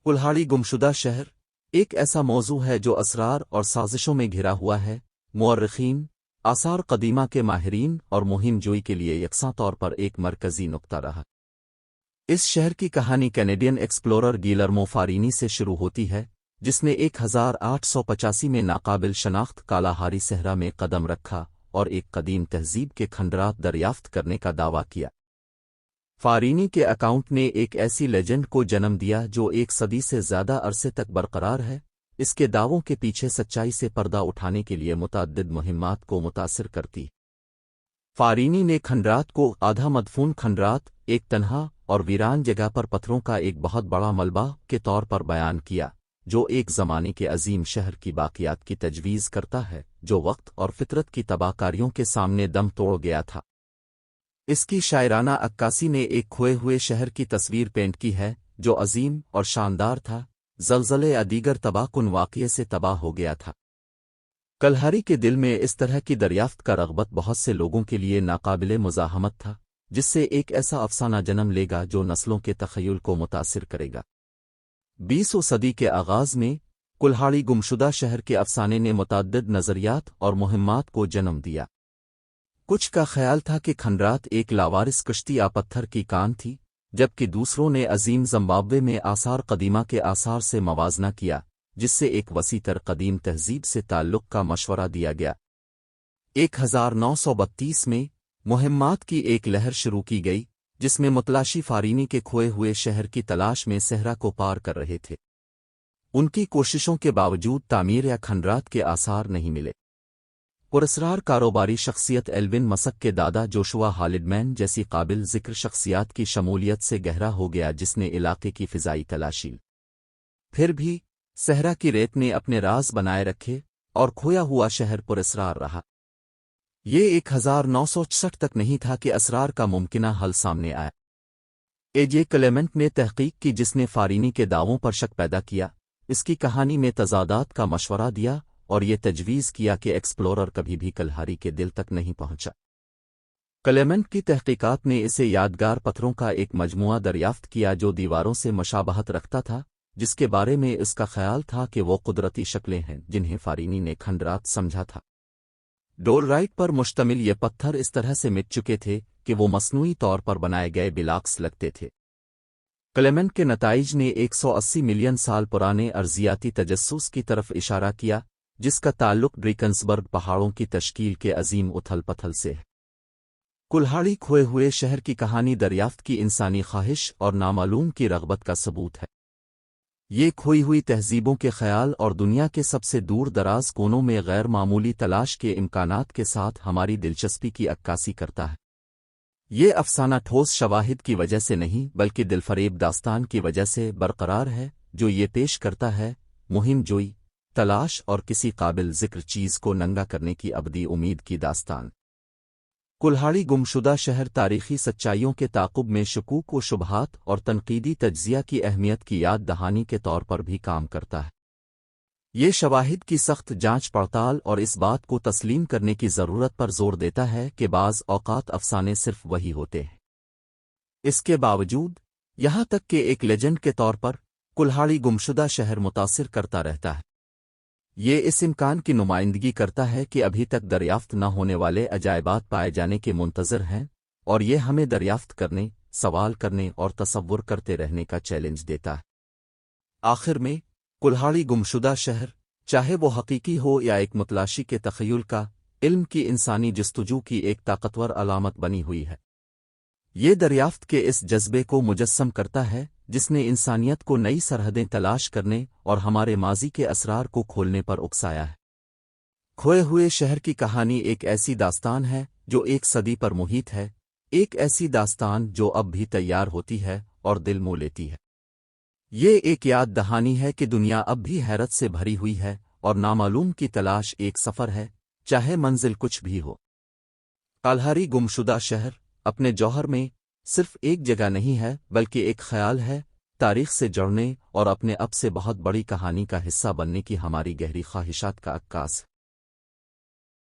कुल्हाड़ी गुमशुदा शहर एक ऐसा मौजू है जो असरार और साजिशों में घिरा हुआ है। मुअर्रिखीन, आसार कदीमा के माहिरीन और मुहिम जोई के लिए यकसा तौर पर एक मरकजी नुक्ता रहा। इस शहर की कहानी कैनेडियन एक्सप्लोरर गिलर्मो फारीनी से शुरू होती है, जिसने 1885 में नाकाबिल शनाख्त कालाहारी सहरा में कदम रखा और एक कदीम तहजीब के खंडरात दरियाफ्त करने का दावा किया। फारीनी के अकाउंट ने एक ऐसी लेजेंड को जन्म दिया जो एक सदी से ज़्यादा अरसे तक बरकरार है। इसके दावों के पीछे सच्चाई से पर्दा उठाने के लिए मुतअद्दिद मुहिम्मात को मुतासिर करती। फारीनी ने खंडरात को आधा मदफून खंडरात, एक तन्हा और वीरान जगह पर पत्थरों का एक बहुत बड़ा मलबा के तौर पर बयान किया, जो एक ज़माने के अजीम शहर की बाक़ियात की तजवीज़ करता है, जो वक्त और फितरत की तबाहकारियों के सामने दम तोड़ गया था। इसकी शायराना अक्कासी ने एक खोए हुए शहर की तस्वीर पेंट की है, जो अजीम और शानदार था, ज़लज़ले या दीगर तबाहकुन वाक़ये से तबाह हो गया था। कल्हारी के दिल में इस तरह की दरियाफ्त का रग़बत बहुत से लोगों के लिए नाकाबिले मुज़ाहमत था, जिससे एक ऐसा अफ़साना जन्म लेगा जो नस्लों के तख़य्युल को मुतासिर करेगा। 20वीं सदी के आगाज़ में कुल्हाड़ी गुमशुदा शहर के अफ़साने ने मुतअद्दिद नज़रियात और मुहिम्मात को जन्म दिया। कुछ का ख्याल था कि खंडरात एक लावारिस कश्ती या पत्थर की कान थी, जबकि दूसरों ने अजीम ज़िम्बाब्वे में आसार कदीमा के आसार से मवाजना किया, जिससे एक वसी तर कदीम तहजीब से ताल्लुक़ का मशवरा दिया गया। 1932 में मुहिम्मात की एक लहर शुरू की गई, जिसमें मुतलाशी फारीनी के खोए हुए शहर की तलाश में सहरा को पार कर रहे थे। उनकी कोशिशों के बावजूद तामीर या खंडरात के आसार नहीं मिले। पुरस्रार कारोबारी शख्सियत एल्विन मसक के दादा जोशुआ हालिडमैन जैसी काबिल ज़िक्र शख्सियात की शमूलियत से गहरा हो गया, जिसने इलाके की फ़िज़ाई तलाशी। फिर भी सहरा की रेत ने अपने राज बनाए रखे और खोया हुआ शहर पुरस्रार रहा। ये 1966 तक नहीं था कि असरार का मुमकिना हल सामने आया। एजे क्लेमेंट ने तहकीक की, जिसने फारीनी के दावों पर शक पैदा किया, इसकी कहानी में तज़ादात का मशवरा दिया और ये तजवीज़ किया कि एक्सप्लोरर कभी भी कल्हारी के दिल तक नहीं पहुंचा। क्लेमेंट की तहकीकात ने इसे यादगार पत्थरों का एक मजमुआ दरियाफ्त किया जो दीवारों से मुशाबहत रखता था, जिसके बारे में इसका ख्याल था कि वो कुदरती शक्लें हैं जिन्हें फारीनी ने खंडरात समझा था। डोलराइट पर मुश्तमिल ये पत्थर इस तरह से मिट चुके थे कि वो मसनूई तौर पर बनाए गए बिलाक्स लगते थे। क्लेमेंट के नताइज ने 180 मिलियन साल पुराने अर्जियाती तजस्सुस की तरफ इशारा किया, जिसका ताल्लुक ड्रेकन्सबर्ग पहाड़ों की तश्कील के अजीम उथल पथल से है। कुल्हाड़ी खोए हुए शहर की कहानी दरियाफ्त की इंसानी ख्वाहिश और नामालूम की रग़बत का सबूत है। ये खोई हुई तहजीबों के ख्याल और दुनिया के सबसे दूर दराज कोनों में गैर मामूली तलाश के इम्कानात के साथ हमारी दिलचस्पी की अक्कासी करता है। ये अफसाना ठोस शवाहिद की वजह से नहीं, बल्कि दिलफरेब दास्तान की वजह से बरकरार है, जो ये पेश करता है मुहिम जोई, तलाश और किसी काबिल ज़िक्र चीज़ को नंगा करने की अबदी उम्मीद की दास्तान। कुल्हाड़ी गुमशुदा शहर तारीख़ी सच्चाइयों के ताक़ुब में शकूक व शुबहात और तनक़ीदी तज्ज़िया की अहमियत की याद दहानी के तौर पर भी काम करता है। ये शवाहिद की सख्त जांच पड़ताल और इस बात को तस्लीम करने की ज़रूरत पर जोर देता है कि बाज़ औक़ात अफ़साने सिर्फ वही होते हैं। इसके बावजूद यहाँ तक कि एक लेजेंड के तौर पर कुल्हाड़ी गुमशुदा शहर मुतासिर करता रहता है। ये इस इम्कान की नुमाइंदगी करता है कि अभी तक दरियाफ्त न होने वाले अजायबात पाए जाने के मुंतज़र हैं, और ये हमें दरियाफ्त करने, सवाल करने और तसव्वुर करते रहने का चैलेंज देता है। आखिर में कुल्हाड़ी गुमशुदा शहर, चाहे वो हकीकी हो या एक मुतलाशी के तख़य्युल का, इल्म की इंसानी जस्तजू की एक ताकतवर अलामत बनी हुई है। ये दरियाफ्त के इस जज्बे को मुजस्सम करता है जिसने इंसानियत को नई सरहदें तलाश करने और हमारे माजी के असरार को खोलने पर उकसाया है। खोए हुए शहर की कहानी एक ऐसी दास्तान है जो एक सदी पर मुहित है, एक ऐसी दास्तान जो अब भी तैयार होती है और दिल मोह लेती है। ये एक याद दहानी है कि दुनिया अब भी हैरत से भरी हुई है और नामालूम की तलाश एक सफ़र है, चाहे मंजिल कुछ भी हो। कुल्हाड़ी गुमशुदा शहर अपने जौहर में सिर्फ एक जगह नहीं है, बल्कि एक ख्याल है, तारीख से जुड़ने और अपने अब से बहुत बड़ी कहानी का हिस्सा बनने की हमारी गहरी ख्वाहिशात का अक्कास।